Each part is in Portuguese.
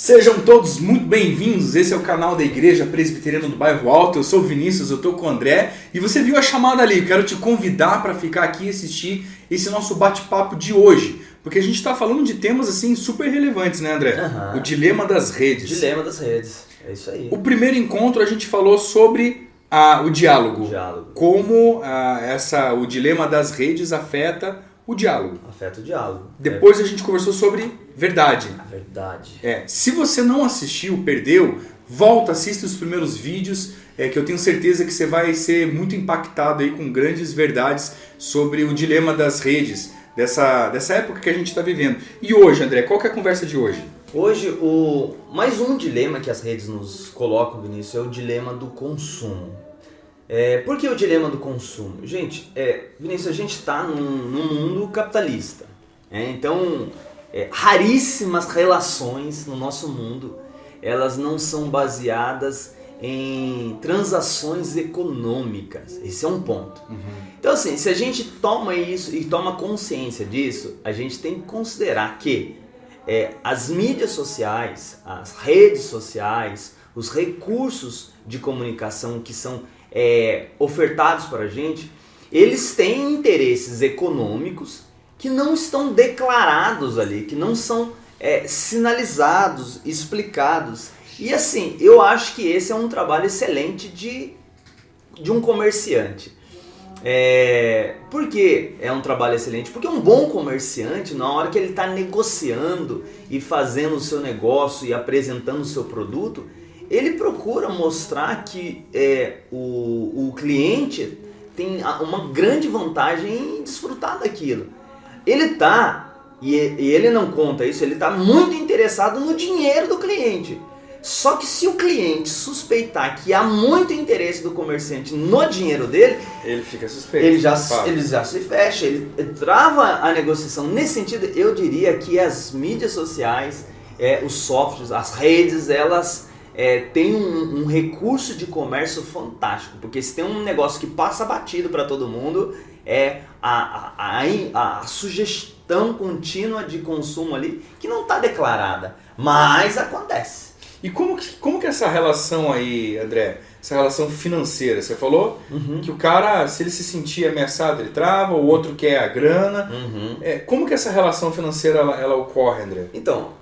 Sejam todos muito bem-vindos, esse é o canal da Igreja Presbiteriana do Bairro Alto, eu sou o Vinícius, eu estou com o André e você viu a chamada ali, eu quero te convidar para ficar aqui e assistir esse nosso bate-papo de hoje, porque a gente está falando de temas assim super relevantes, né, André? O dilema das redes. Dilema das redes, é isso aí. O primeiro encontro a gente falou sobre o diálogo. Como o dilema das redes afeta o diálogo. Afeta o diálogo. Depois a gente conversou sobre verdade. A verdade. Se você não assistiu, perdeu, volta, assista os primeiros vídeos, que eu tenho certeza que você vai ser muito impactado aí com grandes verdades sobre o dilema das redes, dessa época que a gente está vivendo. E hoje, André, qual que é a conversa de hoje? Hoje, mais um dilema que as redes nos colocam, Vinícius, é o dilema do consumo. Por que o dilema do consumo? Gente, Vinícius, a gente está num mundo capitalista. Então, raríssimas relações no nosso mundo, elas não são baseadas em transações econômicas. Esse é um ponto. Então, assim, se a gente toma isso e toma consciência disso, a gente tem que considerar que as mídias sociais, as redes sociais, os recursos de comunicação que são ofertados para a gente, eles têm interesses econômicos que não estão declarados ali, que não são sinalizados, explicados. E assim, eu acho que esse é um trabalho excelente de um comerciante. Por que é um trabalho excelente? Porque um bom comerciante, na hora que ele está negociando e fazendo o seu negócio e apresentando o seu produto, ele procura mostrar que o cliente tem uma grande vantagem em desfrutar daquilo. Ele está, e ele não conta isso, ele está muito interessado no dinheiro do cliente. Só que se o cliente suspeitar que há muito interesse do comerciante no dinheiro dele, ele fica suspeito. Ele já se fecha, ele trava a negociação. Nesse sentido, eu diria que as mídias sociais, os softwares, as redes, elas têm um recurso de comércio fantástico. Porque se tem um negócio que passa batido para todo mundo, a sugestão contínua de consumo ali, que não está declarada, mas acontece. E como que é essa relação aí, André? Essa relação financeira? Você falou que o cara, se ele se sentir ameaçado, ele trava, o outro quer a grana. Como que essa relação financeira ela ocorre, André? Então,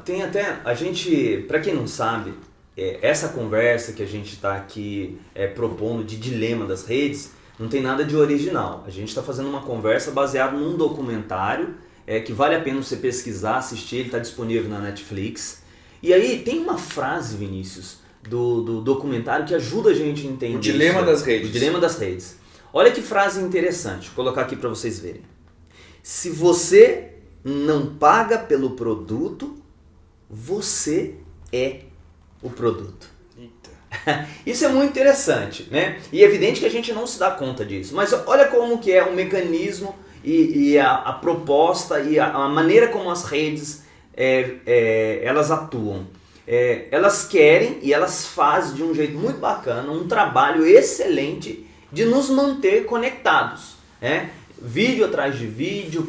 tem até, a gente, para quem não sabe, essa conversa que a gente está aqui propondo de dilema das redes, não tem nada de original. A gente está fazendo uma conversa baseada num documentário que vale a pena você pesquisar, assistir, ele está disponível na Netflix. E aí tem uma frase, Vinícius, do documentário que ajuda a gente a entender o dilema das redes. O dilema das redes. Olha que frase interessante, vou colocar aqui para vocês verem. Se você não paga pelo produto, você é o produto. Eita. Isso é muito interessante, né? E é evidente que a gente não se dá conta disso. Mas olha como que é o mecanismo e a proposta e a maneira como as redes elas atuam. Elas querem e elas fazem de um jeito muito bacana um trabalho excelente de nos manter conectados. Vídeo atrás de vídeo,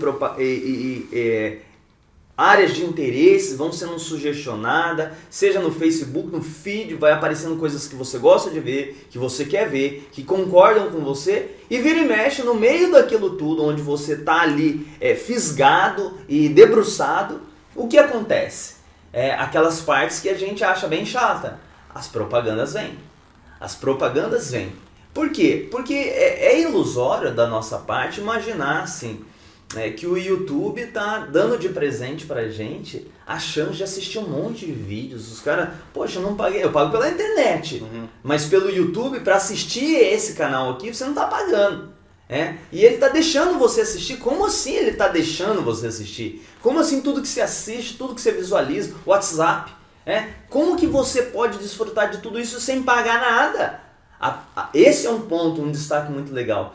áreas de interesse vão sendo sugestionadas, seja no Facebook, no feed, vai aparecendo coisas que você gosta de ver, que você quer ver, que concordam com você, e vira e mexe no meio daquilo tudo, onde você está ali fisgado e debruçado. O que acontece? Aquelas partes que a gente acha bem chata. As propagandas vêm. Por quê? Porque é ilusório da nossa parte imaginar assim, que o YouTube está dando de presente pra gente a chance de assistir um monte de vídeos. Os caras, poxa, eu não paguei, eu pago pela internet. Mas pelo YouTube, para assistir esse canal aqui, você não está pagando. E ele está deixando você assistir. Como assim ele está deixando você assistir? Como assim tudo que você assiste, tudo que você visualiza, WhatsApp? Como que você pode desfrutar de tudo isso sem pagar nada? Esse é um ponto, um destaque muito legal.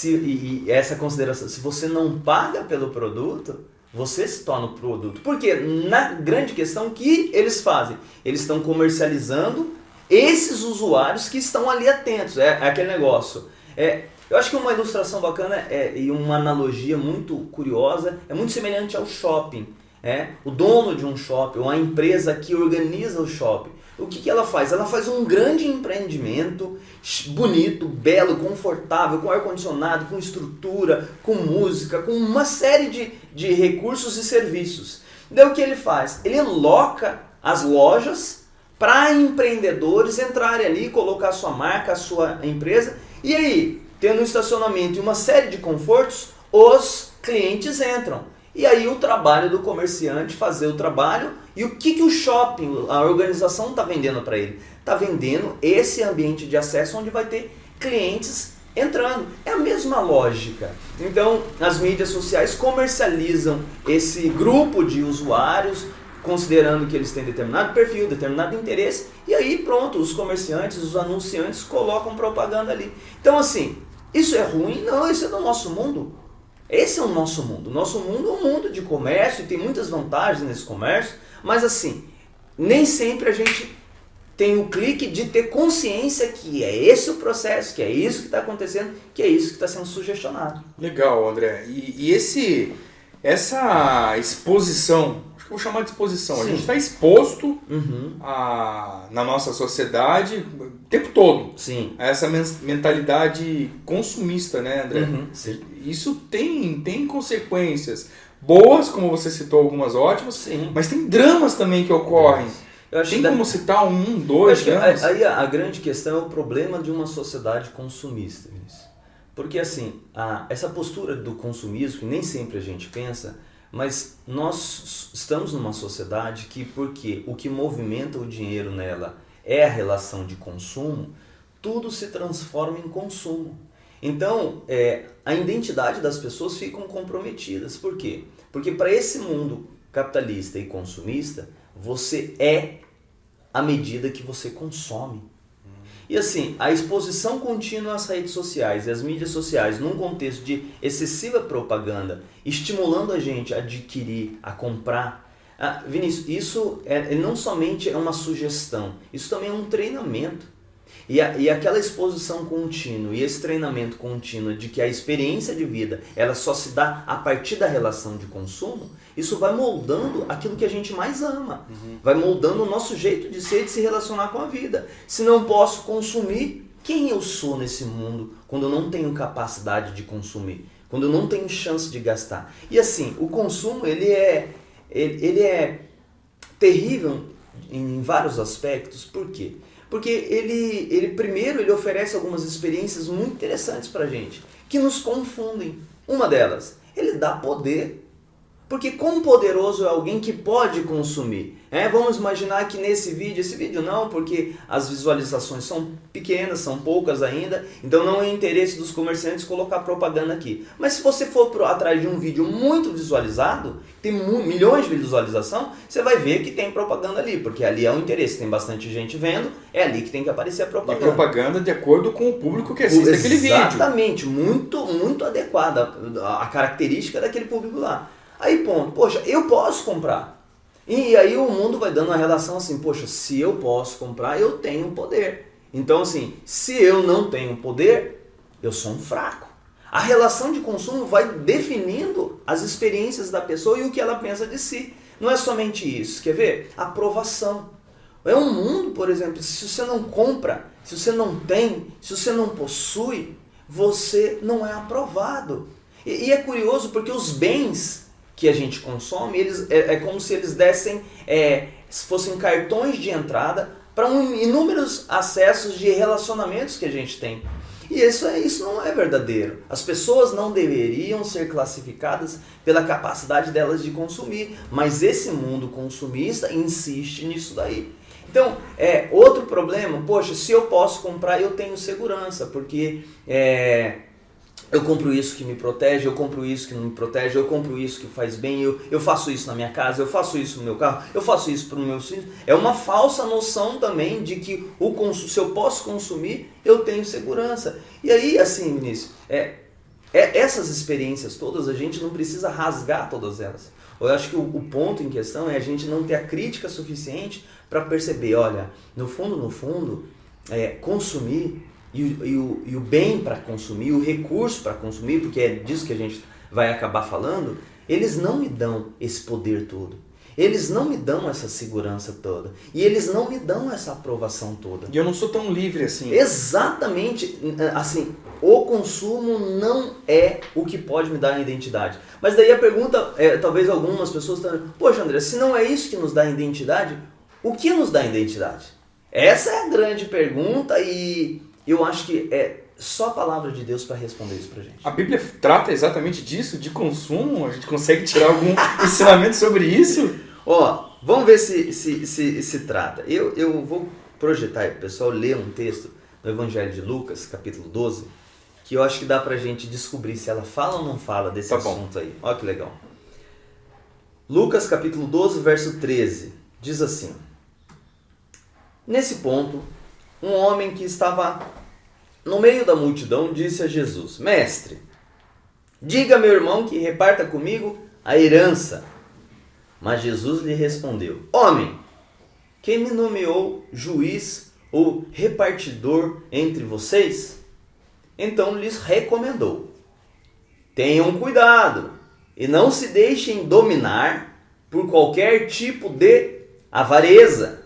E essa consideração, se você não paga pelo produto, você se torna o produto. Porque na grande questão, o que eles fazem? Eles estão comercializando esses usuários que estão ali atentos. Aquele negócio. Eu acho que uma ilustração bacana e uma analogia muito curiosa é muito semelhante ao shopping. o dono de um shopping, ou a empresa que organiza o shopping, o que ela faz? Ela faz um grande empreendimento, bonito, belo, confortável, com ar-condicionado, com estrutura, com música, com uma série de recursos e serviços. Daí o que ele faz? Ele loca as lojas para empreendedores entrarem ali, colocar a sua marca, a sua empresa, e aí, tendo um estacionamento e uma série de confortos, os clientes entram. E aí o trabalho do comerciante fazer o trabalho, e o que o shopping, a organização está vendendo para ele? Está vendendo esse ambiente de acesso onde vai ter clientes entrando. É a mesma lógica. Então as mídias sociais comercializam esse grupo de usuários, considerando que eles têm determinado perfil, determinado interesse, e aí pronto, os comerciantes, os anunciantes colocam propaganda ali. Então assim, isso é ruim? Não, isso é do nosso mundo. Esse é o nosso mundo. O nosso mundo é um mundo de comércio e tem muitas vantagens nesse comércio, mas assim, nem sempre a gente tem o clique de ter consciência que é esse o processo, que é isso que está acontecendo, que é isso que está sendo sugestionado. Legal, André. E essa exposição, acho que eu vou chamar de exposição, Sim. A gente está exposto na nossa sociedade o tempo todo. Sim. A essa mentalidade consumista, né, André? Sim. Isso tem consequências boas, como você citou, algumas ótimas, Sim. mas tem dramas também que ocorrem. Tem como citar dois dramas? Aí a grande questão é o problema de uma sociedade consumista. Porque assim, essa postura do consumismo, que nem sempre a gente pensa, mas nós estamos numa sociedade que, porque o que movimenta o dinheiro nela é a relação de consumo, tudo se transforma em consumo. Então, a identidade das pessoas ficam comprometidas. Por quê? Porque para esse mundo capitalista e consumista, você é à medida que você consome. E assim, a exposição contínua às redes sociais e às mídias sociais, num contexto de excessiva propaganda, estimulando a gente a adquirir, a comprar. Vinícius, isso não somente é uma sugestão, isso também é um treinamento. E aquela exposição contínua e esse treinamento contínuo de que a experiência de vida ela só se dá a partir da relação de consumo, isso vai moldando aquilo que a gente mais ama. Vai moldando o nosso jeito de ser e de se relacionar com a vida. Se não posso consumir, quem eu sou nesse mundo quando eu não tenho capacidade de consumir? Quando eu não tenho chance de gastar? E assim, o consumo ele é terrível em vários aspectos. Por quê? Porque ele oferece algumas experiências muito interessantes pra gente, que nos confundem. Uma delas, ele dá poder. Porque quão poderoso é alguém que pode consumir? Vamos imaginar que esse vídeo não, porque as visualizações são pequenas, são poucas ainda, então não é interesse dos comerciantes colocar propaganda aqui. Mas se você for atrás de um vídeo muito visualizado, tem milhões de visualização, você vai ver que tem propaganda ali, porque ali é o interesse, tem bastante gente vendo, é ali que tem que aparecer a propaganda. E propaganda de acordo com o público que assiste aquele vídeo. Exatamente, muito, muito adequada a característica daquele público lá. Aí ponto, poxa, eu posso comprar. E aí o mundo vai dando uma relação assim, poxa, se eu posso comprar, eu tenho poder. Então assim, se eu não tenho poder, eu sou um fraco. A relação de consumo vai definindo as experiências da pessoa e o que ela pensa de si. Não é somente isso, quer ver? Aprovação. É um mundo, por exemplo, se você não compra, se você não tem, se você não possui, você não é aprovado. E é curioso porque os bens que a gente consome, eles é como se eles dessem, se fossem cartões de entrada para inúmeros acessos de relacionamentos que a gente tem. E isso não é verdadeiro. As pessoas não deveriam ser classificadas pela capacidade delas de consumir, mas esse mundo consumista insiste nisso daí. Então, outro problema, poxa, se eu posso comprar, eu tenho segurança, porque eu compro isso que me protege, eu compro isso que não me protege, eu compro isso que faz bem, eu faço isso na minha casa, eu faço isso no meu carro, eu faço isso para os meus filhos. É uma falsa noção também de que se eu posso consumir, eu tenho segurança. E aí, assim, Vinícius, essas experiências todas, a gente não precisa rasgar todas elas. Eu acho que o ponto em questão é a gente não ter a crítica suficiente para perceber, olha, no fundo, consumir e o bem para consumir, o recurso para consumir, porque é disso que a gente vai acabar falando, eles não me dão esse poder todo. Eles não me dão essa segurança toda. E eles não me dão essa aprovação toda. E eu não sou tão livre assim. Exatamente. Assim, o consumo não é o que pode me dar a identidade. Mas daí a pergunta, talvez algumas pessoas estão... Poxa, André, se não é isso que nos dá identidade, o que nos dá identidade? Essa é a grande pergunta e eu acho que é só a palavra de Deus para responder isso pra gente. A Bíblia trata exatamente disso, de consumo? A gente consegue tirar algum ensinamento sobre isso? Ó, vamos ver se trata. Eu vou projetar aí, pessoal, ler um texto no Evangelho de Lucas, capítulo 12, que eu acho que dá pra gente descobrir se ela fala ou não fala desse assunto aí. Olha que legal. Lucas, capítulo 12, verso 13, diz assim: Nesse ponto, um homem que estava no meio da multidão disse a Jesus: Mestre, diga a meu irmão que reparta comigo a herança. Mas Jesus lhe respondeu: Homem, quem me nomeou juiz ou repartidor entre vocês? Então lhes recomendou: Tenham cuidado e não se deixem dominar por qualquer tipo de avareza,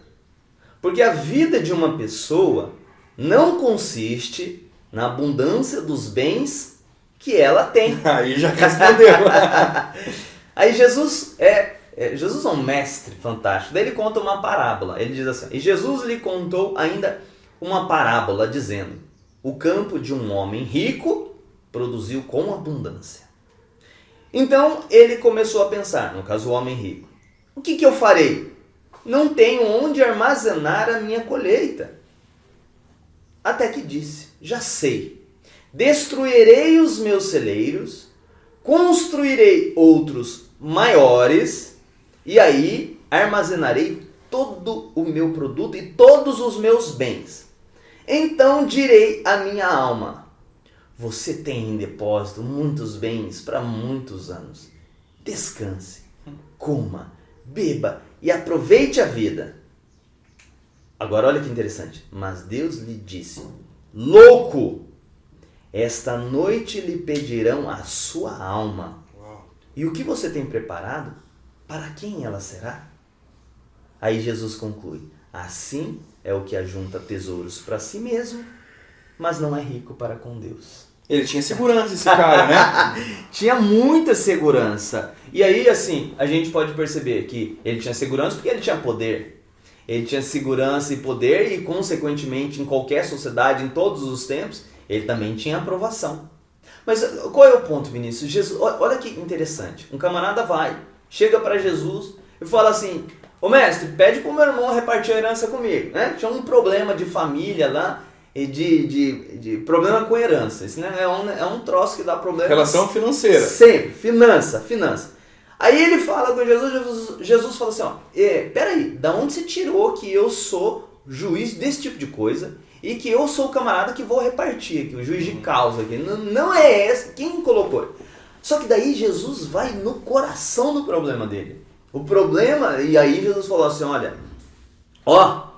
porque a vida de uma pessoa não consiste na abundância dos bens que ela tem. Aí já respondeu. Aí Jesus é um mestre fantástico. Daí ele conta uma parábola. Ele diz assim: E Jesus lhe contou ainda uma parábola, dizendo: O campo de um homem rico produziu com abundância. Então ele começou a pensar, no caso o homem rico: O que eu farei? Não tenho onde armazenar a minha colheita. Até que disse: Já sei. Destruirei os meus celeiros, construirei outros maiores, e aí armazenarei todo o meu produto e todos os meus bens. Então direi à minha alma: Você tem em depósito muitos bens para muitos anos. Descanse, coma, beba e aproveite a vida. Agora olha que interessante. Mas Deus lhe disse: Louco! Esta noite lhe pedirão a sua alma. E o que você tem preparado? Para quem ela será? Aí Jesus conclui: Assim é o que ajunta tesouros para si mesmo, mas não é rico para com Deus. Ele tinha segurança, esse cara, né? Tinha muita segurança. E aí, assim, a gente pode perceber que ele tinha segurança porque ele tinha poder. Ele tinha segurança e poder e, consequentemente, em qualquer sociedade, em todos os tempos, ele também tinha aprovação. Mas qual é o ponto, Vinícius? Jesus, olha que interessante. Um camarada chega para Jesus e fala assim: Ô mestre, pede para o meu irmão repartir a herança comigo. Né? Tinha um problema de família lá, e de problema com herança. Isso, né? É um troço que dá problema. Relação financeira. Sempre, finança. Aí ele fala com Jesus fala assim: ó, peraí, da onde você tirou que eu sou juiz desse tipo de coisa e que eu sou o camarada que vou repartir aqui, o juiz de causa aqui? Não é esse, quem colocou? Só que daí Jesus vai no coração do problema dele. O problema, e aí Jesus falou assim: olha,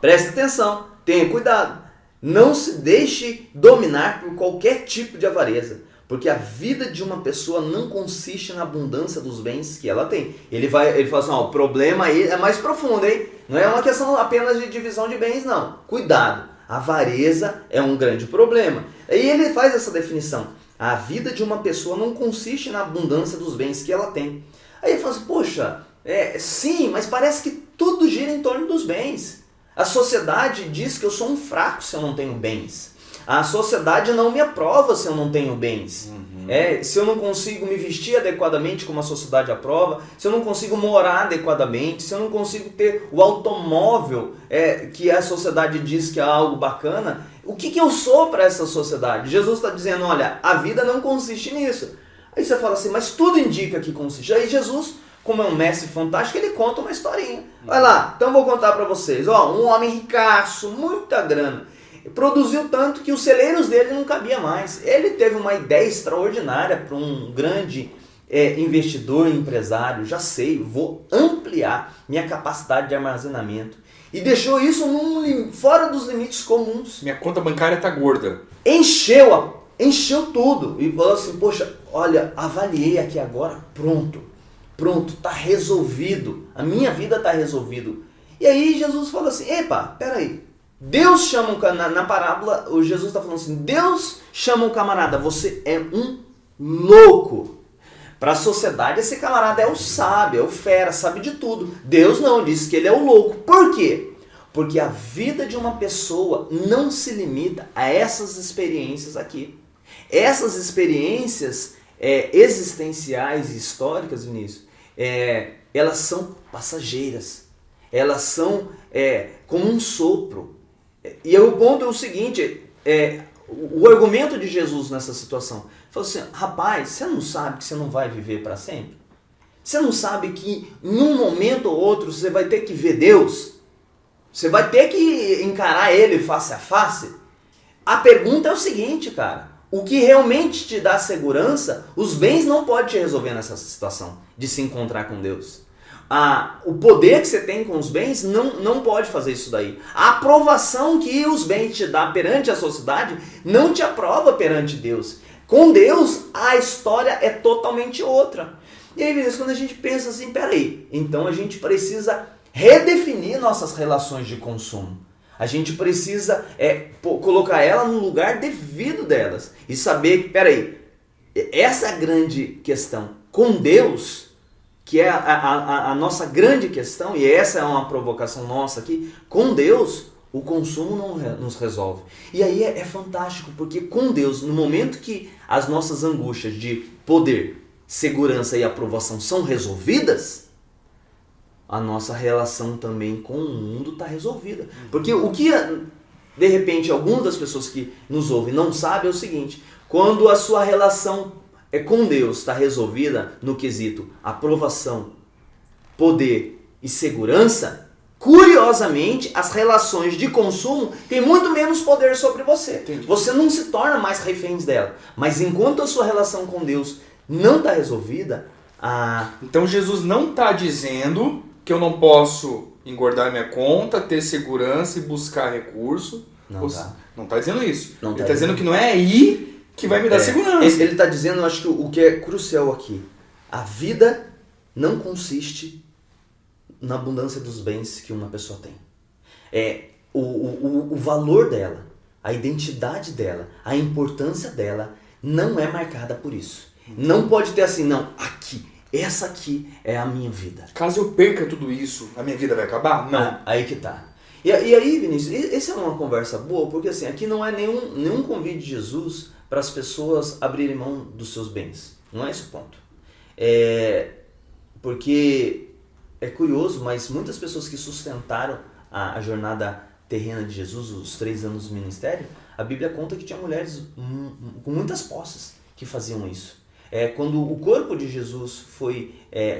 presta atenção, tenha cuidado, não se deixe dominar por qualquer tipo de avareza. Porque a vida de uma pessoa não consiste na abundância dos bens que ela tem. Ele fala assim: o problema aí é mais profundo, hein? Não é uma questão apenas de divisão de bens, não. Cuidado, a avareza é um grande problema. Aí ele faz essa definição: a vida de uma pessoa não consiste na abundância dos bens que ela tem. Aí ele fala assim: poxa, sim, mas parece que tudo gira em torno dos bens. A sociedade diz que eu sou um fraco se eu não tenho bens. A sociedade não me aprova se eu não tenho bens. Se eu não consigo me vestir adequadamente como a sociedade aprova, se eu não consigo morar adequadamente, se eu não consigo ter o automóvel que a sociedade diz que é algo bacana, o que eu sou para essa sociedade? Jesus está dizendo: olha, a vida não consiste nisso. Aí você fala assim: mas tudo indica que consiste. Aí Jesus, como é um mestre fantástico, ele conta uma historinha. Vai lá, então vou contar para vocês. Um homem ricaço, muita grana, produziu tanto que os celeiros dele não cabia mais. Ele teve uma ideia extraordinária para um grande investidor, empresário. Já sei, vou ampliar minha capacidade de armazenamento. E deixou isso fora dos limites comuns. Minha conta bancária está gorda. Encheu tudo. E falou assim: poxa, olha, avaliei aqui agora, pronto. Pronto, está resolvido. A minha vida está resolvido. E aí Jesus fala assim, epa, peraí. Deus chama, na parábola, o Jesus está falando assim, Deus chama o camarada, você é um louco. Para a sociedade, esse camarada é o sábio, é o fera, sabe de tudo. Deus não, diz que ele é o louco. Por quê? Porque a vida de uma pessoa não se limita a essas experiências aqui. Essas experiências existenciais e históricas, Vinícius, elas são passageiras. Elas são como um sopro. E o ponto é o seguinte, o argumento de Jesus nessa situação, falou assim, rapaz, você não sabe que você não vai viver para sempre? Você não sabe que em um momento ou outro você vai ter que ver Deus? Você vai ter que encarar Ele face a face? A pergunta é o seguinte, cara, o que realmente te dá segurança, os bens não podem te resolver nessa situação de se encontrar com Deus. O poder que você tem com os bens não pode fazer isso daí. A aprovação que os bens te dão perante a sociedade não te aprova perante Deus. Com Deus, a história é totalmente outra. E aí, Vinícius, quando a gente pensa assim, peraí, então a gente precisa redefinir nossas relações de consumo. A gente precisa colocar ela no lugar devido delas. E saber que, peraí, essa é a grande questão. Com Deus, que é a nossa grande questão, e essa é uma provocação nossa aqui, com Deus, o consumo não nos resolve. E aí é fantástico, porque com Deus, no momento que as nossas angústias de poder, segurança e aprovação são resolvidas, a nossa relação também com o mundo está resolvida. Porque o que, de repente, algumas das pessoas que nos ouvem não sabem é o seguinte, quando a sua relação com Deus está resolvida no quesito aprovação, poder e segurança, curiosamente, as relações de consumo têm muito menos poder sobre você. Entendi. Você não se torna mais refém dela. Mas enquanto a sua relação com Deus não está resolvida, Então Jesus não está dizendo que eu não posso engordar minha conta, ter segurança e buscar recurso. Não está. Não está dizendo isso. Não Ele tá está dizendo que não é aí que vai me dar segurança. Ele está dizendo, eu acho que o que é crucial aqui, a vida não consiste na abundância dos bens que uma pessoa tem. O valor dela, a identidade dela, a importância dela não é marcada por isso. Não pode ter assim, não, essa aqui é a minha vida. Caso eu perca tudo isso, a minha vida vai acabar? Não. Aí que tá. E aí, Vinícius, essa é uma conversa boa, porque assim, aqui não é nenhum convite de Jesus para as pessoas abrirem mão dos seus bens. Não é esse o ponto. Porque é curioso, mas muitas pessoas que sustentaram a jornada terrena de Jesus, os 3 anos do ministério, a Bíblia conta que tinha mulheres com muitas posses que faziam isso. Quando o corpo de Jesus foi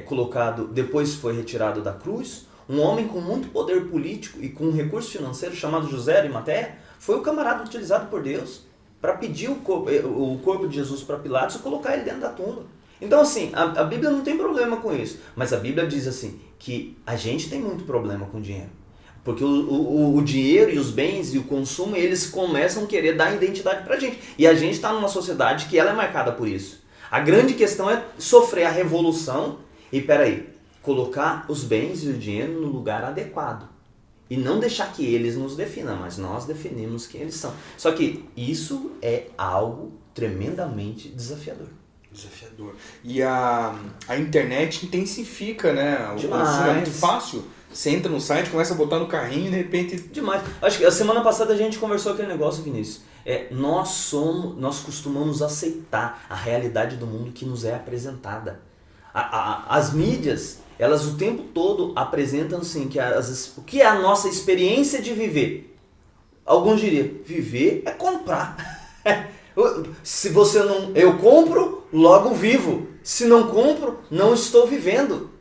colocado, depois foi retirado da cruz, um homem com muito poder político e com recurso financeiro chamado José de Arimateia foi o camarada utilizado por Deus para pedir o corpo de Jesus para Pilatos e colocar ele dentro da tumba. Então assim, a Bíblia não tem problema com isso, mas a Bíblia diz assim, que a gente tem muito problema com dinheiro. Porque o dinheiro e os bens e o consumo, eles começam a querer dar identidade pra gente. E a gente está numa sociedade que ela é marcada por isso. A grande questão é sofrer a revolução e, colocar os bens e o dinheiro no lugar adequado. E não deixar que eles nos definam, mas nós definimos quem eles são. Só que isso é algo tremendamente desafiador. Desafiador. E a internet intensifica, né? O Demais. consumo é muito fácil. Você entra no site, começa a botar no carrinho e de repente... Demais. Acho que a semana passada a gente conversou aquele negócio, Vinícius. Nós costumamos aceitar a realidade do mundo que nos é apresentada. As mídias, elas o tempo todo apresentam assim, o que é a nossa experiência de viver. Alguns diriam, viver é comprar. Se você não... Eu compro, logo vivo. Se não compro, não estou vivendo.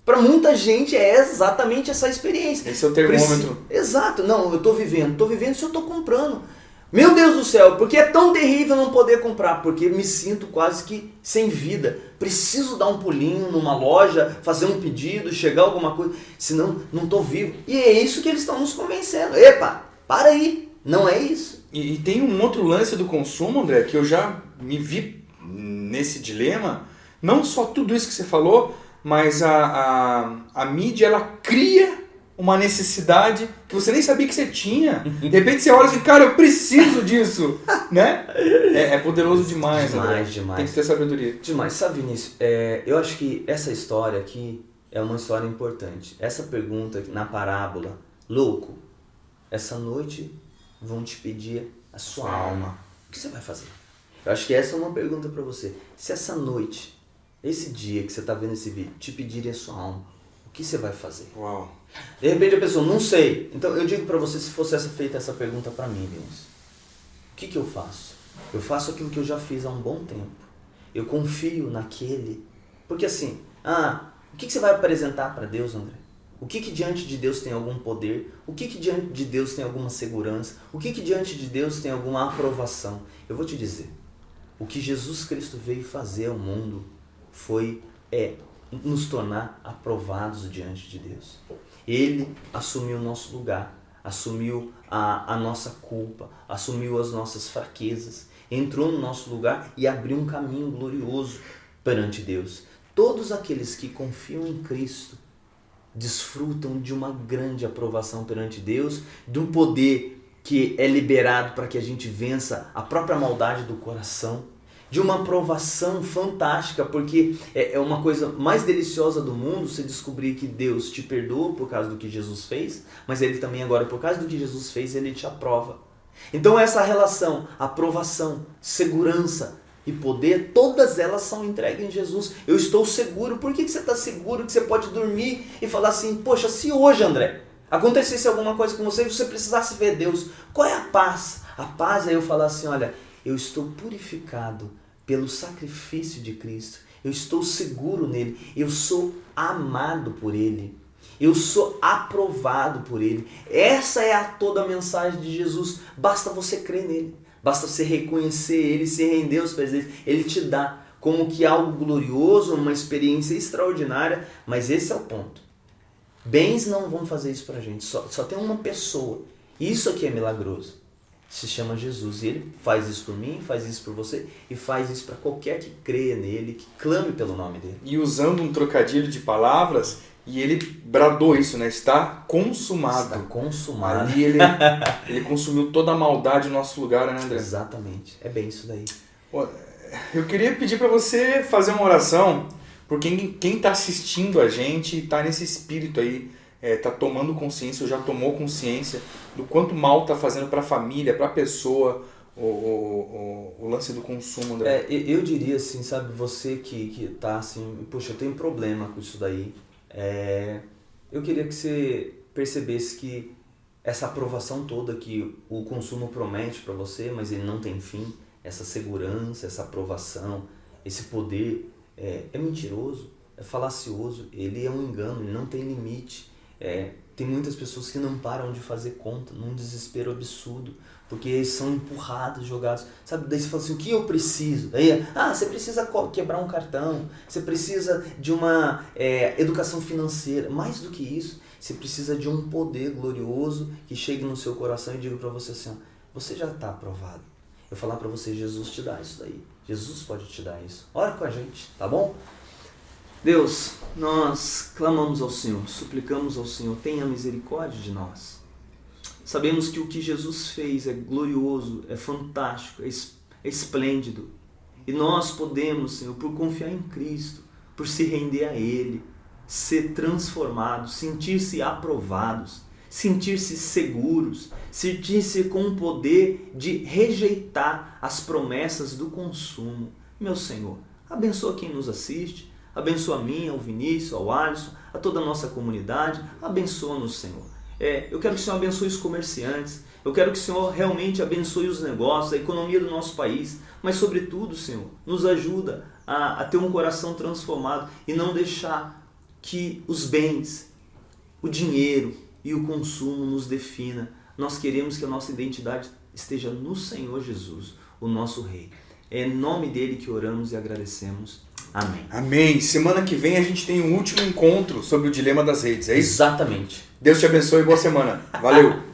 Para muita gente é exatamente essa experiência. Esse é o termômetro. Exato. Não, eu estou vivendo. Estou vivendo se eu estou comprando. Meu Deus do céu, porque é tão terrível não poder comprar? Porque me sinto quase que sem vida. Preciso dar um pulinho numa loja, fazer um pedido, chegar alguma coisa. Senão, não estou vivo. E é isso que eles estão nos convencendo. Epa, para aí. Não é isso. E tem um outro lance do consumo, André, que eu já me vi nesse dilema. Não só tudo isso que você falou, mas a mídia, ela cria uma necessidade que você nem sabia que você tinha. De repente você olha assim, cara, eu preciso disso, né? É poderoso demais. Demais. Tem que ter sabedoria. Demais. Sabe, Vinícius, eu acho que essa história aqui é uma história importante. Essa pergunta na parábola, louco, essa noite vão te pedir a sua alma. O que você vai fazer? Eu acho que essa é uma pergunta para você. Se essa noite, esse dia que você está vendo esse vídeo, te pedirem a sua alma, o que você vai fazer? Uau. De repente a pessoa, não sei. Então eu digo para você, se fosse feita essa pergunta para mim, Vinícius, o que eu faço? Eu faço aquilo que eu já fiz há um bom tempo. Eu confio naquele. Porque assim, o que você vai apresentar para Deus, André? O que diante de Deus tem algum poder? O que diante de Deus tem alguma segurança? O que diante de Deus tem alguma aprovação? Eu vou te dizer, o que Jesus Cristo veio fazer ao mundo foi nos tornar aprovados diante de Deus. Ele assumiu o nosso lugar, assumiu a nossa culpa, assumiu as nossas fraquezas, entrou no nosso lugar e abriu um caminho glorioso perante Deus. Todos aqueles que confiam em Cristo desfrutam de uma grande aprovação perante Deus, de um poder que é liberado para que a gente vença a própria maldade do coração, de uma aprovação fantástica, porque é uma coisa mais deliciosa do mundo você descobrir que Deus te perdoa por causa do que Jesus fez, mas Ele também agora, por causa do que Jesus fez, Ele te aprova. Então essa relação, aprovação, segurança e poder, todas elas são entregues em Jesus. Eu estou seguro. Por que você está seguro que você pode dormir e falar assim, poxa, se hoje, André, acontecesse alguma coisa com você e você precisasse ver Deus, qual é a paz? A paz é eu falar assim, olha, eu estou purificado pelo sacrifício de Cristo, eu estou seguro nele, eu sou amado por ele, eu sou aprovado por ele. Essa é toda a mensagem de Jesus. Basta você crer nele, basta você reconhecer ele, se render aos pés dele. Ele te dá como que algo glorioso, uma experiência extraordinária, mas esse é o ponto. Bens não vão fazer isso pra gente, só tem uma pessoa. Isso aqui é milagroso. Se chama Jesus e ele faz isso por mim, faz isso por você e faz isso para qualquer que creia nele, que clame pelo nome dele. E usando um trocadilho de palavras, e ele bradou isso, né? Está consumado. Está consumado. Ali ele consumiu toda a maldade no nosso lugar, né, André? Exatamente. É bem isso daí. Eu queria pedir para você fazer uma oração por quem está assistindo a gente e está nesse espírito aí, está tomando consciência, ou já tomou consciência do quanto mal está fazendo para a família, para a pessoa, o lance do consumo, André. Eu diria assim, sabe, você que está assim, poxa, eu tenho problema com isso daí, eu queria que você percebesse que essa aprovação toda que o consumo promete para você, mas ele não tem fim, essa segurança, essa aprovação, esse poder, é mentiroso, é falacioso, ele é um engano, ele não tem limite. Tem muitas pessoas que não param de fazer conta, num desespero absurdo, porque eles são empurrados, jogados. Sabe, daí você fala assim, o que eu preciso? Aí, você precisa quebrar um cartão, você precisa de uma educação financeira. Mais do que isso, você precisa de um poder glorioso que chegue no seu coração e diga para você assim, você já está aprovado. Eu falar para você, Jesus te dá isso daí. Jesus pode te dar isso. Ora com a gente, tá bom? Deus, nós clamamos ao Senhor, suplicamos ao Senhor, tenha misericórdia de nós. Sabemos que o que Jesus fez é glorioso, é fantástico, é esplêndido. E nós podemos, Senhor, por confiar em Cristo, por se render a Ele, ser transformados, sentir-se aprovados, sentir-se seguros, sentir-se com o poder de rejeitar as promessas do consumo. Meu Senhor, abençoa quem nos assiste, abençoa a mim, ao Vinícius, ao Alisson, a toda a nossa comunidade. Abençoa-nos, Senhor. Eu quero que o Senhor abençoe os comerciantes. Eu quero que o Senhor realmente abençoe os negócios, a economia do nosso país. Mas, sobretudo, Senhor, nos ajuda a ter um coração transformado e não deixar que os bens, o dinheiro e o consumo nos defina. Nós queremos que a nossa identidade esteja no Senhor Jesus, o nosso Rei. É em nome dele que oramos e agradecemos. Amém. Amém. Semana que vem a gente tem um último encontro sobre o dilema das redes, é isso? Exatamente. Deus te abençoe e boa semana. Valeu.